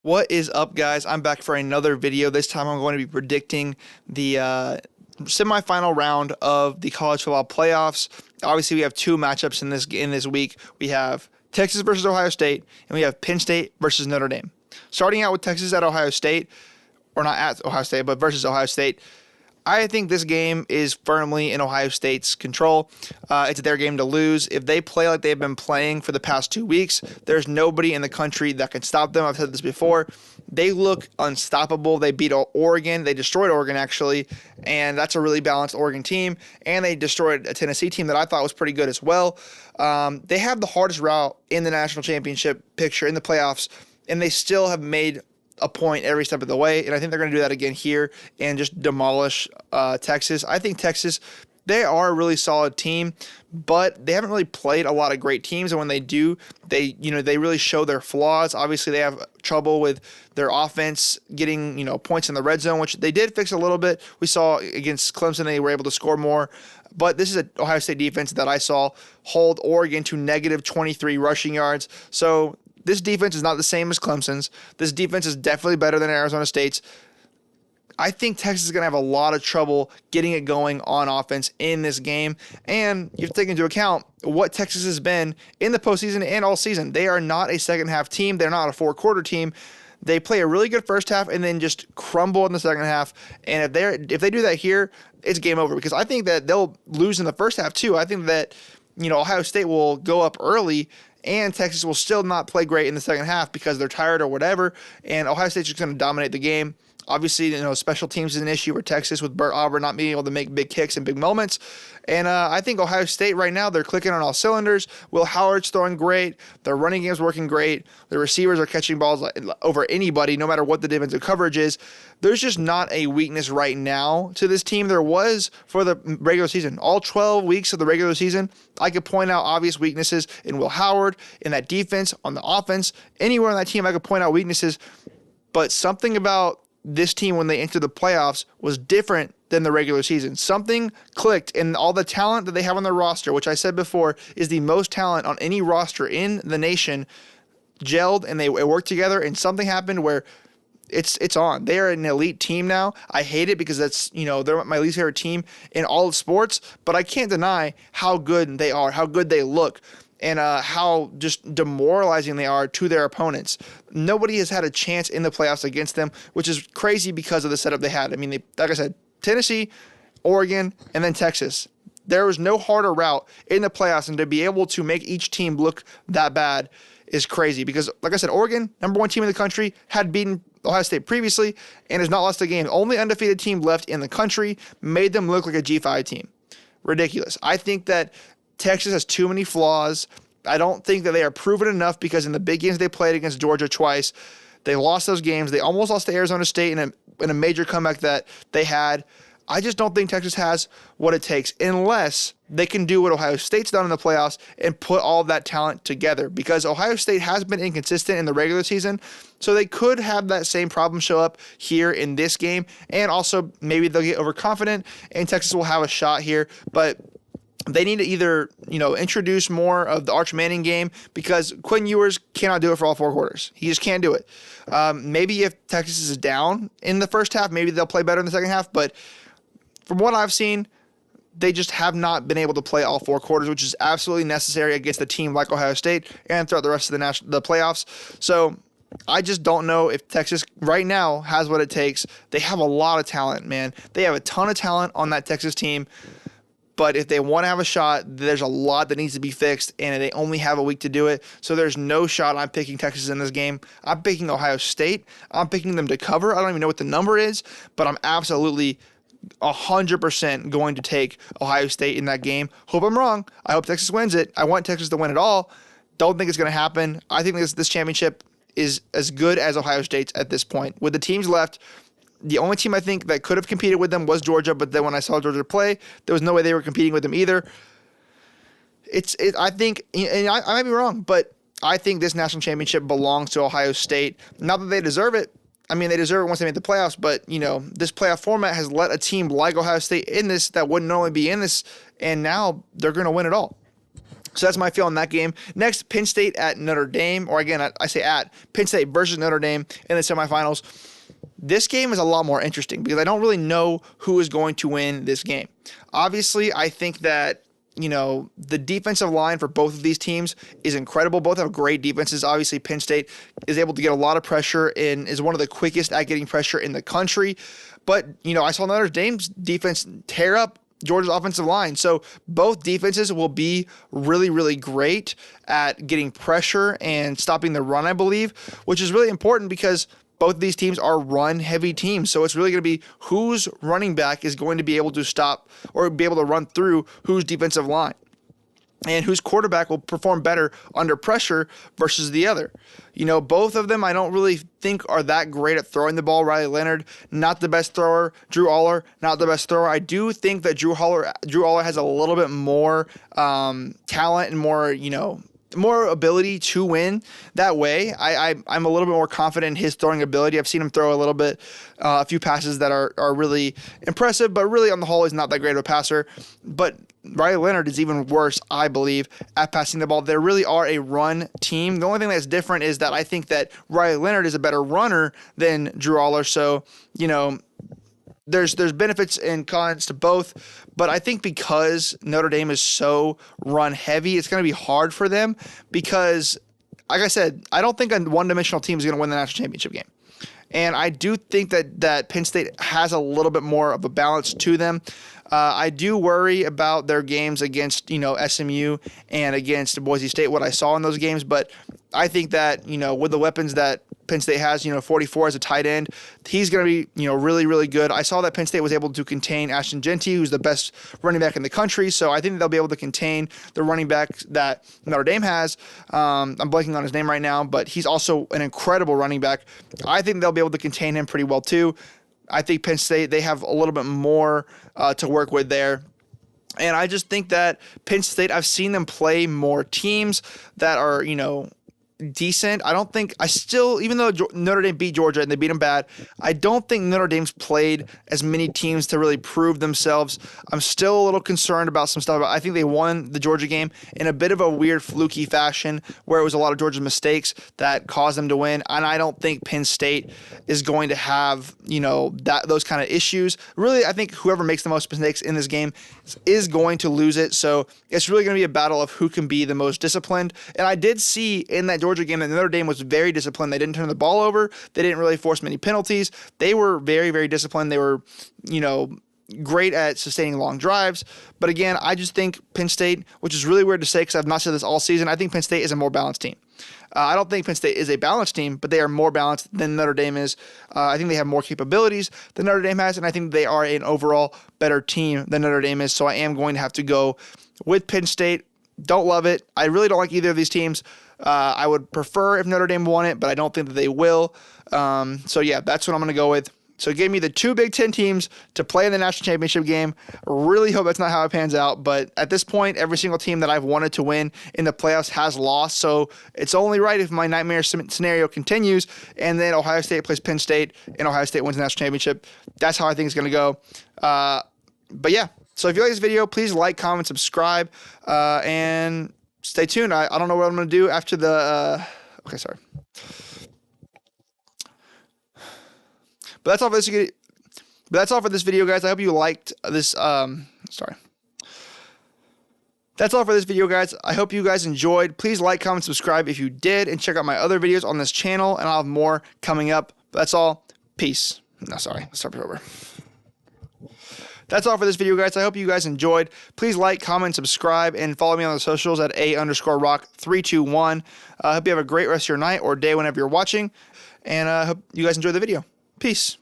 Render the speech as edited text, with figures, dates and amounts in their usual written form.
What is up, guys? I'm back for another video. This time I'm going to be predicting the semifinal round of the college football playoffs. Obviously, we have two matchups in this week. We have Texas versus Ohio State, and we have Penn State versus Notre Dame. Starting out with Texas at Ohio State, or not at Ohio State, but versus Ohio State. I think this game is firmly in Ohio State's control. It's their game to lose. If they play like they've been playing for the past 2 weeks, there's nobody in the country that can stop them. I've said this before. They look unstoppable. They beat Oregon. They destroyed Oregon, actually, and that's a really balanced Oregon team. And they destroyed a Tennessee team that I thought was pretty good as well. They have the hardest route in the national championship picture in the playoffs, and they still have made a point every step of the way, and I think they're going to do that again here and just demolish Texas. I think Texas, they are a really solid team, but they haven't really played a lot of great teams, and when they do, they really show their flaws. Obviously, they have trouble with their offense getting points in the red zone, which they did fix a little bit. We saw against Clemson they were able to score more, but this is an Ohio State defense that I saw hold Oregon to negative 23 rushing yards. So this defense is not the same as Clemson's. This defense is definitely better than Arizona State's. I think Texas is going to have a lot of trouble getting it going on offense in this game. And you have to take into account what Texas has been in the postseason and all season. They are not a second-half team. They're not a four-quarter team. They play a really good first half and then just crumble in the second half. And if they do that here, it's game over, because I think that they'll lose in the first half too. I think that Ohio State will go up early, and Texas will still not play great in the second half because they're tired or whatever, and Ohio State's just going to dominate the game. Obviously, special teams is an issue for Texas with Burt Auburn not being able to make big kicks and big moments. And I think Ohio State right now, they're clicking on all cylinders. Will Howard's throwing great. Their running game's working great. The receivers are catching balls over anybody, no matter what the defensive coverage is. There's just not a weakness right now to this team. There was for the regular season. All 12 weeks of the regular season, I could point out obvious weaknesses in Will Howard, in that defense, on the offense. Anywhere on that team, I could point out weaknesses. But something about this team when they entered the playoffs was different than the regular season. Something clicked, and all the talent that they have on their roster, which I said before is the most talent on any roster in the nation, gelled and they worked together, and something happened where it's on. They are an elite team now. I hate it because that's, they're my least favorite team in all of sports, but I can't deny how good they are, how good they look, and how just demoralizing they are to their opponents. Nobody has had a chance in the playoffs against them, which is crazy because of the setup they had. I mean, like I said, Tennessee, Oregon, and then Texas. There was no harder route in the playoffs, and to be able to make each team look that bad is crazy because, like I said, Oregon, number one team in the country, had beaten Ohio State previously and has not lost a game. Only undefeated team left in the country, made them look like a G5 team. Ridiculous. I think that Texas has too many flaws. I don't think that they are proven enough because in the big games they played against Georgia twice, they lost those games. They almost lost to Arizona State in a major comeback that they had. I just don't think Texas has what it takes unless they can do what Ohio State's done in the playoffs and put all of that talent together, because Ohio State has been inconsistent in the regular season, so they could have that same problem show up here in this game, and also maybe they'll get overconfident and Texas will have a shot here, but they need to either, introduce more of the Arch Manning game, because Quinn Ewers cannot do it for all four quarters. He just can't do it. Maybe if Texas is down in the first half, maybe they'll play better in the second half, but from what I've seen, they just have not been able to play all four quarters, which is absolutely necessary against a team like Ohio State and throughout the rest of the playoffs. So I just don't know if Texas right now has what it takes. They have a lot of talent, man. They have a ton of talent on that Texas team. But if they want to have a shot, there's a lot that needs to be fixed, and they only have a week to do it. So there's no shot I'm picking Texas in this game. I'm picking Ohio State. I'm picking them to cover. I don't even know what the number is, but I'm absolutely 100% going to take Ohio State in that game. Hope I'm wrong. I hope Texas wins it. I want Texas to win it all. Don't think it's going to happen. I think this championship is as good as Ohio State's at this point. With the teams left, the only team I think that could have competed with them was Georgia, but then when I saw Georgia play, there was no way they were competing with them either. I think, and I might be wrong, but I think this national championship belongs to Ohio State. Not that they deserve it. I mean, they deserve it once they make the playoffs, but, this playoff format has let a team like Ohio State in this that wouldn't normally be in this, and now they're going to win it all. So that's my feel on that game. Next, Penn State at Notre Dame, or again, I say at Penn State versus Notre Dame in the semifinals. This game is a lot more interesting because I don't really know who is going to win this game. Obviously, I think that, the defensive line for both of these teams is incredible. Both have great defenses. Obviously, Penn State is able to get a lot of pressure and is one of the quickest at getting pressure in the country. But, I saw Notre Dame's defense tear up Georgia's offensive line. So both defenses will be really, really great at getting pressure and stopping the run, I believe, which is really important because both of these teams are run-heavy teams. So it's really going to be whose running back is going to be able to stop or be able to run through whose defensive line, and whose quarterback will perform better under pressure versus the other. Both of them I don't really think are that great at throwing the ball. Riley Leonard, not the best thrower. Drew Aller, not the best thrower. I do think that Drew Aller has a little bit more talent and more ability to win that way. I'm a little bit more confident in his throwing ability. I've seen him throw a few passes that are really impressive, but really on the whole, he's not that great of a passer. But Riley Leonard is even worse, I believe, at passing the ball. They really are a run team. The only thing that's different is that I think that Riley Leonard is a better runner than Drew Aller. So, there's benefits and cons to both, but I think because Notre Dame is so run heavy, it's going to be hard for them because, like I said, I don't think a one-dimensional team is going to win the national championship game. And I do think that Penn State has a little bit more of a balance to them. I do worry about their games against, SMU and against Boise State, what I saw in those games. But I think that, with the weapons that Penn State has, 44 as a tight end, he's going to be, really, really good. I saw that Penn State was able to contain Ashton Genty, who's the best running back in the country. So I think they'll be able to contain the running back that Notre Dame has. I'm blanking on his name right now, but he's also an incredible running back. I think they'll be able to contain him pretty well too. I think Penn State, they have a little bit more to work with there. And I just think that Penn State, I've seen them play more teams that are, decent. Even though Notre Dame beat Georgia and they beat them bad, I don't think Notre Dame's played as many teams to really prove themselves. I'm still a little concerned about some stuff. I think they won the Georgia game in a bit of a weird fluky fashion where it was a lot of Georgia's mistakes that caused them to win. And I don't think Penn State is going to have, those kind of issues. Really, I think whoever makes the most mistakes in this game is going to lose it. So it's really going to be a battle of who can be the most disciplined. And I did see in that Georgia game that Notre Dame was very disciplined. They didn't turn the ball over. They didn't really force many penalties. They were very, very disciplined. They were, great at sustaining long drives. But again, I just think Penn State, which is really weird to say because I've not said this all season, I think Penn State is a more balanced team. I don't think Penn State is a balanced team, but they are more balanced than Notre Dame is. I think they have more capabilities than Notre Dame has, and I think they are an overall better team than Notre Dame is. So I am going to have to go with Penn State. Don't love it. I really don't like either of these teams. I would prefer if Notre Dame won it, but I don't think that they will. So yeah, that's what I'm going to go with. So it gave me the two Big Ten teams to play in the national championship game. Really hope that's not how it pans out. But at this point, every single team that I've wanted to win in the playoffs has lost. So it's only right if my nightmare scenario continues and then Ohio State plays Penn State and Ohio State wins the national championship. That's how I think it's going to go. But yeah, so if you like this video, please like, comment, subscribe, and stay tuned. I don't know what I'm going to do after the okay, sorry. But that's all for this. But that's all for this video, guys. I hope you liked this. Sorry. That's all for this video, guys. I hope you guys enjoyed. Please like, comment, subscribe if you did, and check out my other videos on this channel, and I'll have more coming up. But that's all. Peace. No, sorry. Let's start over. That's all for this video, guys. I hope you guys enjoyed. Please like, comment, subscribe, and follow me on the socials at @A_rock321. I hope you have a great rest of your night or day whenever you're watching, and I hope you guys enjoy the video. Peace.